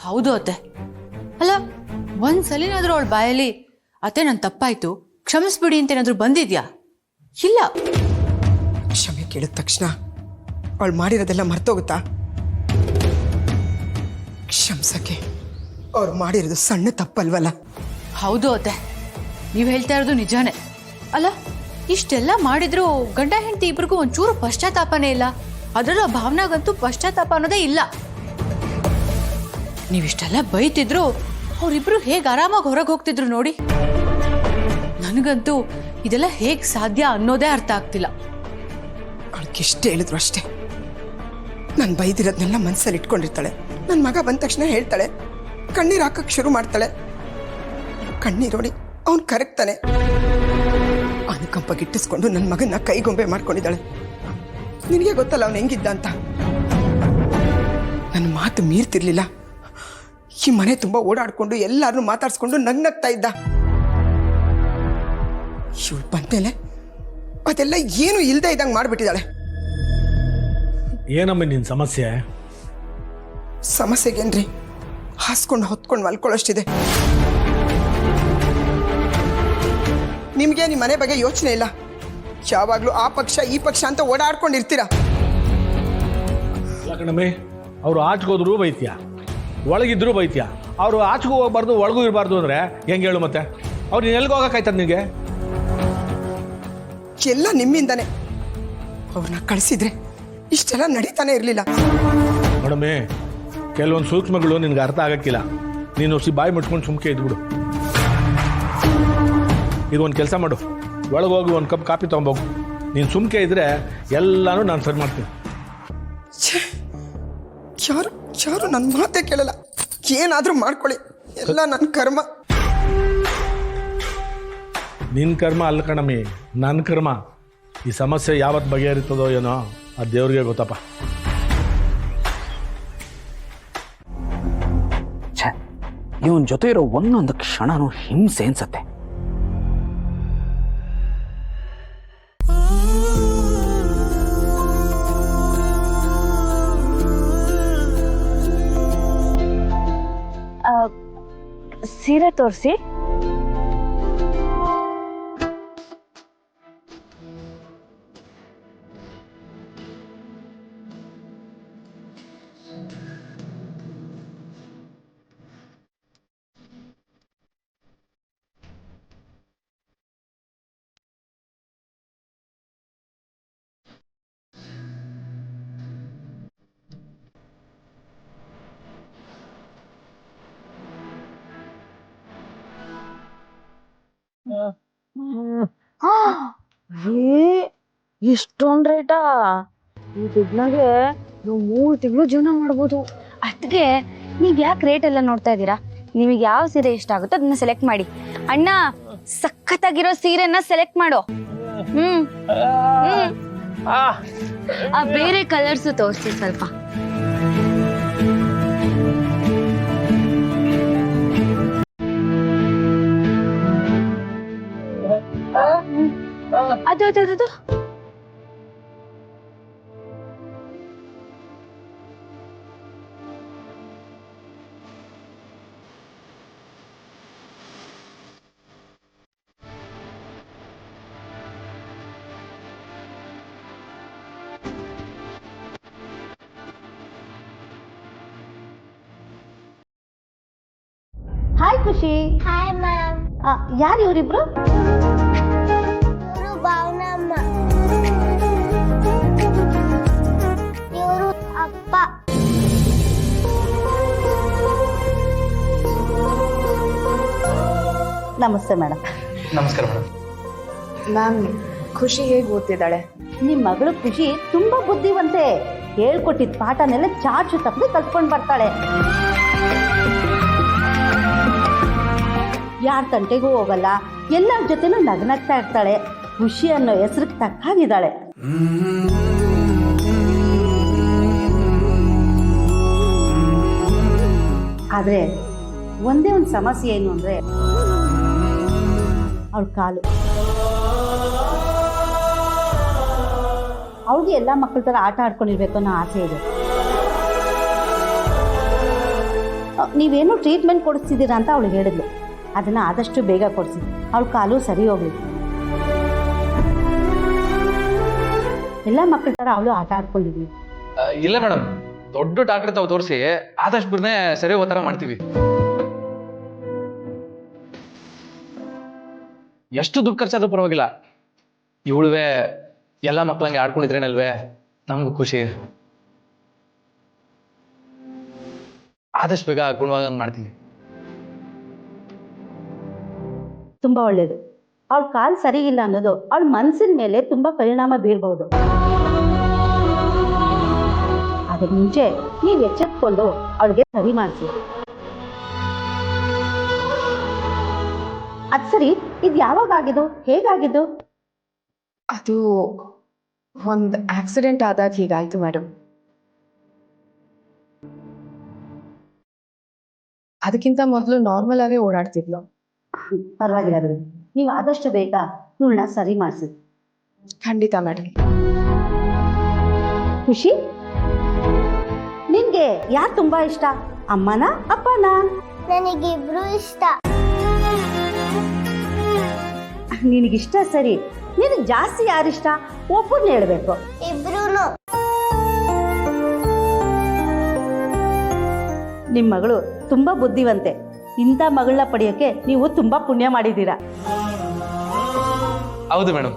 ಹೌದು ಅತ್ತೆ. ಅಲ್ಲ, ಒಂದ್ಸಲಿನಾದ್ರೂ ಅವಳ ಬಾಯಲ್ಲಿ ಅತ್ತೆ ನನ್ ತಪ್ಪಾಯ್ತು ಕ್ಷಮಿಸ್ಬಿಡಿ ಅಂತ ಏನಾದ್ರು ಬಂದಿದ್ಯಾ? ಇಲ್ಲ. ಕ್ಷಮೆ ಕೇಳಿದ ತಕ್ಷಣ ಅವಳು ಮಾಡಿರೋದೆಲ್ಲ ಮರ್ತೋಗುತ್ತಾ? ಕ್ಷಮಿಸಕ್ಕೆ ಅವ್ರು ಮಾಡಿರೋದು ಸಣ್ಣ ತಪ್ಪಲ್ವಲ್ಲ. ಹೌದು ಅತ್ತೆ, ನೀವ್ ಹೇಳ್ತಾ ಇರೋದು ನಿಜಾನೇ. ಅಲ್ಲ, ಇಷ್ಟೆಲ್ಲ ಮಾಡಿದ್ರು ಗಂಡ ಹೆಂಡತಿ ಇಬ್ರಿಗೂ ಒಂಚೂರು ಪಶ್ಚಾತ್ತಾಪನೇ ಇಲ್ಲ. ಅದರಲ್ಲೂ ಭಾವನಾಗಂತೂ ಪಶ್ಚಾತ್ತಾಪ ಅನ್ನೋದೇ ಇಲ್ಲ. ನೀವಿಷ್ಟೆಲ್ಲ ಬೈತಿದ್ರು ಅವರಿಬ್ರು ಹೇಗೆ ಆರಾಮಾಗಿ ಹೊರಗೆ ಹೋಗ್ತಿದ್ರು ನೋಡಿ. ನನಗಂತೂ ಇದೆಲ್ಲ ಹೇಗ್ ಸಾಧ್ಯ ಅನ್ನೋದೇ ಅರ್ಥ ಆಗ್ತಿಲ್ಲ. ಅವಳಿಗೆಷ್ಟೇ ಹೇಳಿದ್ರು ಅಷ್ಟೇ, ನಾನು ಬೈದಿರೋದನ್ನೆಲ್ಲ ಮನಸ್ಸಲ್ಲಿ ಇಟ್ಕೊಂಡಿರ್ತಾಳೆ. ನನ್ನ ಮಗ ಬಂದ ತಕ್ಷಣ ಹೇಳ್ತಾಳೆ, ಕಣ್ಣೀರು ಹಾಕಕ್ಕೆ ಶುರು ಮಾಡ್ತಾಳೆ. ಕಣ್ಣೀರೋಡಿ ಅವನು ಕರಗ್ತಾನೆ. ಅನುಕಂಪ ಗಿಟ್ಟಿಸ್ಕೊಂಡು ನನ್ನ ಮಗನ್ನ ಕೈಗೊಂಬೆ ಮಾಡ್ಕೊಂಡಿದ್ದಾಳೆ. ನಿನಗೆ ಗೊತ್ತಲ್ಲ ಅವನು ಹೆಂಗಿದ್ದ ಅಂತ. ನನ್ನ ಮಾತು ಮೀರ್ತಿರ್ಲಿಲ್ಲ. ಈ ಮನೆ ತುಂಬ ಓಡಾಡ್ಕೊಂಡು ಎಲ್ಲಾರನ್ನೂ ಮಾತಾಡ್ಸ್ಕೊಂಡು ನಗ್ನಗ್ತಾ ಇದ್ದ. ಇವಳು ಬಂದ್ಮೇಲೆ ಅದೆಲ್ಲ ಏನು ಇಲ್ದೇ ಇದ್ದಂಗೆ ಮಾಡಿಬಿಟ್ಟಿದ್ದಾಳೆ. ಏನಮ್ಮ ನಿನ್ನ ಸಮಸ್ಯೆ? ಸಮಸ್ಯೆಗೇನ್ರಿ, ಹಾಸ್ಕೊಂಡು ಹೊತ್ಕೊಂಡು ಮಲ್ಕೊಳ್ಳೋಷ್ಟಿದೆ. ನಿಮಗೆ ನಿಮ್ಮ ಮನೆ ಬಗ್ಗೆ ಯೋಚನೆ ಇಲ್ಲ. ಯಾವಾಗಲೂ ಆ ಪಕ್ಷ ಈ ಪಕ್ಷ ಅಂತ ಓಡಾಡ್ಕೊಂಡಿರ್ತೀರಾ. ಕಣಮ್ಮಿ, ಅವರು ಆಚೆಗೋದ್ರು ಬೈತ್ಯ, ಒಳಗಿದ್ರು ಬೈತ್ಯ. ಅವರು ಆಚೆಗೂ ಹೋಗ್ಬಾರ್ದು ಒಳಗೂ ಇರಬಾರ್ದು ಅಂದರೆ ಹೆಂಗೆ ಹೇಳು? ಮತ್ತೆ ಅವ್ರು ಎಲ್ಲಿಗೆ ಹೋಗೋಕ್ಕಾಯ್ತದ ನಿನಗೆ? ಎಲ್ಲ ನಿಮ್ಮಿಂದಾನೆ. ಅವ್ರನ್ನ ಕಳಿಸಿದ್ರೆ ಇಷ್ಟೆಲ್ಲ ನಡೀತಾನೆ ಇರಲಿಲ್ಲ. ಮೇಡಮೇ, ಕೆಲವೊಂದು ಸೂಕ್ಷ್ಮಗಳು ನಿನಗೆ ಅರ್ಥ ಆಗಕ್ಕಿಲ್ಲ. ನೀನು ಬಾಯಿ ಮುಟ್ಕೊಂಡು ಸುಮ್ಕೆ ಇದ್ಬಿಡು. ಈಗ ಒಂದು ಕೆಲಸ ಮಾಡು, ಒಳಗೆ ಹೋಗಿ ಒಂದು ಕಪ್ ಕಾಫಿ ತೊಗೊಂಬೋಗು. ನೀನು ಸುಮ್ಕೆ ಇದ್ರೆ ಎಲ್ಲನೂ ನಾನು ಸರಿ ಮಾಡ್ತೀನಿ. ಯಾರು ಯಾರು ನನ್ನ ಮಾತೇ ಕೇಳಲ್ಲ. ಏನಾದರೂ ಮಾಡ್ಕೊಳ್ಳಿ, ಎಲ್ಲ ನನ್ನ ಕರ್ಮ. ನಿನ್ನ ಕರ್ಮ ಅಲ್ಲ ಕಣಮ್ಮಿ, ನನ್ನ ಕರ್ಮ. ಈ ಸಮಸ್ಯೆ ಯಾವತ್ತು ಬಗೆಹರಿತದೋ ಏನೋ ಆ ದೇವ್ರಿಗೆ ಗೊತ್ತಪ್ಪ. ಇವನ್ ಜೊತೆ ಇರೋ ಒಂದೊಂದು ಕ್ಷಣನೂ ಹಿಂಸೆ ಅನ್ಸತ್ತೆ. ಸೀರೆ ತೋರಿಸಿ. ಇಷ್ಟೊಂದು ರೇಟಾ? ಈ ದುಡ್ನಾಗೆ ನಾವು 3 ತಿಂಗಳು ಜೀವನ ಮಾಡ್ಬೋದು. ಅದಕ್ಕೆ ನೀವ್ ಯಾಕೆ ರೇಟ್ ಎಲ್ಲ ನೋಡ್ತಾ ಇದ್ದೀರಾ? ನಿಮಗೆ ಯಾವ ಸೀರೆ ಇಷ್ಟ ಆಗುತ್ತೋ ಅದನ್ನ ಸೆಲೆಕ್ಟ್ ಮಾಡಿ. ಅಣ್ಣ, ಸಖತ್ತಾಗಿರೋ ಸೀರೆನ ಸೆಲೆಕ್ಟ್ ಮಾಡು. ಬೇರೆ ಕಲರ್ಸ್ ತೋರಿಸಿ ಸ್ವಲ್ಪ. ಅದು ಅದು ಅದು ಹಾಯ್ ಖುಷಿ. Hi ma'am. ಯಾರು ಇವರಿಬ್ರು? ಇವರು ಭಾವನಮ್ಮ, ಇವರು ಅಪ್ಪ. ನಮಸ್ತೆ ಮೇಡಮ್. ನಮಸ್ಕಾರ ಮೇಡಮ್. ಮ್ಯಾಮ್, ಖುಷಿ ಹೇಗೆ ಓದ್ತಿದ್ದಾಳೆ? ನಿಮ್ಮ ಮಗಳು ಖುಷಿ ತುಂಬಾ ಬುದ್ಧಿವಂತೆ. ಹೇಳ್ಕೊಟ್ಟಿದ್ದ ಪಾಠನೆಲ್ಲ ಚಾಚು ತಪ್ಪದೆ ಕಲ್ತ್ಕೊಂಡು ಬರ್ತಾಳೆ. ಯಾರ ತಂಟೆಗೂ ಹೋಗಲ್ಲ, ಎಲ್ಲರ ಜೊತೆನೂ ನಗ್ನಗ್ತಾ ಇರ್ತಾಳೆ. ಖುಷಿ ಅನ್ನೋ ಹೆಸರಿಗೆ ತಕ್ಕಾಗಿದ್ದಾಳೆ. ಆದರೆ ಒಂದೇ ಒಂದು ಸಮಸ್ಯೆ ಏನು ಅಂದರೆ ಅವಳ ಕಾಲು. ಅವಳಿಗೆ ಎಲ್ಲ ಮಕ್ಕಳ ಥರ ಆಟ ಆಡ್ಕೊಂಡಿರ್ಬೇಕು ಅನ್ನೋ ಆಸೆ ಇದೆ. ನೀವೇನು ಟ್ರೀಟ್ಮೆಂಟ್ ಕೊಡಿಸ್ತಿದ್ದೀರಾ ಅಂತ ಅವಳು ಹೇಳಿದ್ಲು. ಅದನ್ನು ಆದಷ್ಟು ಬೇಗ ಕೊಡಿಸಿ, ಅವಳ ಕಾಲು ಸರಿ ಹೋಗ್ಲಿ. ಎಲ್ಲ ಮಕ್ಕಳ ಥರ ಅವಳು ಆಟ ಆಡ್ಕೊಂಡಿದ್ವಿ. ಇಲ್ಲ ಮೇಡಮ್, ದೊಡ್ಡ ಡಾಕ್ಟರ್ ತಾವು ತೋರಿಸಿ ಆದಷ್ಟು ಬಿರ್ನೆ ಸರಿ ಹೋಗೋ ಥರ ಮಾಡ್ತೀವಿ. ಎಷ್ಟು ದುಡ್ಡು ಖರ್ಚಾದ್ರೂ ಪರವಾಗಿಲ್ಲ, ಇವಳುವೆ ಎಲ್ಲ ಮಕ್ಕಳಂಗೆ ಆಡ್ಕೊಂಡಿದ್ರೇನಲ್ವೇ ನಮಗೂ ಖುಷಿ. ಆದಷ್ಟು ಬೇಗ ಗುಣವಾಗಿ ಮಾಡ್ತೀವಿ. ತುಂಬ ಒಳ್ಳೆಯದು. ಅವಳ ಕಾಲು ಸರಿ ಇಲ್ಲ ಅನ್ನೋದು ಅವಳ ಮನಸ್ಸಿನ ಮೇಲೆ ತುಂಬ ಪರಿಣಾಮ ಬೀರ್ಬೋದು. ಅದ್ರ ಮುಂಚೆ ನೀವು ಎಚ್ಚೆತ್ಕೊಂಡು ಅವಳಿಗೆ ಸರಿ ಮಾಡಿಸಿ. ಅದು ಸರಿ, ಇದು ಯಾವಾಗ ಆಗಿದ್ದು, ಹೇಗಾಗಿದ್ದು? ಅದು ಒಂದು ಆಕ್ಸಿಡೆಂಟ್ ಆದಾಗ ಹೀಗಾಯ್ತು ಮೇಡಮ್. ಅದಕ್ಕಿಂತ ಮೊದಲು ನಾರ್ಮಲ್ ಆಗೇ ಓಡಾಡ್ತಿದ್ಲು. ಪರವಾಗಿಲ್ಲ ಬಿಡಿ, ನೀವು ಆದಷ್ಟು ಬೇಗ ಇವಳನ್ನ ಸರಿ ಮಾಡಿಸಿ. ಖಂಡಿತ ಮೇಡಮ್. ಖುಷಿ, ನಿನ್ಗೆ ಯಾರು ತುಂಬಾ ಇಷ್ಟ, ಅಮ್ಮನ ಅಪ್ಪನ? ನನಗಿಬ್ರು ಇಷ್ಟ. ನಿನಗಿಷ್ಟ ಸರಿ, ನಿನಗೆ ಜಾಸ್ತಿ ಯಾರಿಷ್ಟ ಒಬ್ಬರನ್ನ ಹೇಳ್ಬೇಕು. ಇಬ್ರು. ನಿಮ್ಮ ಮಗಳು ತುಂಬಾ ಬುದ್ಧಿವಂತೆ. ಇಂಥ ಮಗಳನ್ನ ಪಡೆಯೋಕೆ ನೀವು ತುಂಬಾ ಪುಣ್ಯ ಮಾಡಿದ್ದೀರಾ. ಹೌದು ಮೇಡಮ್.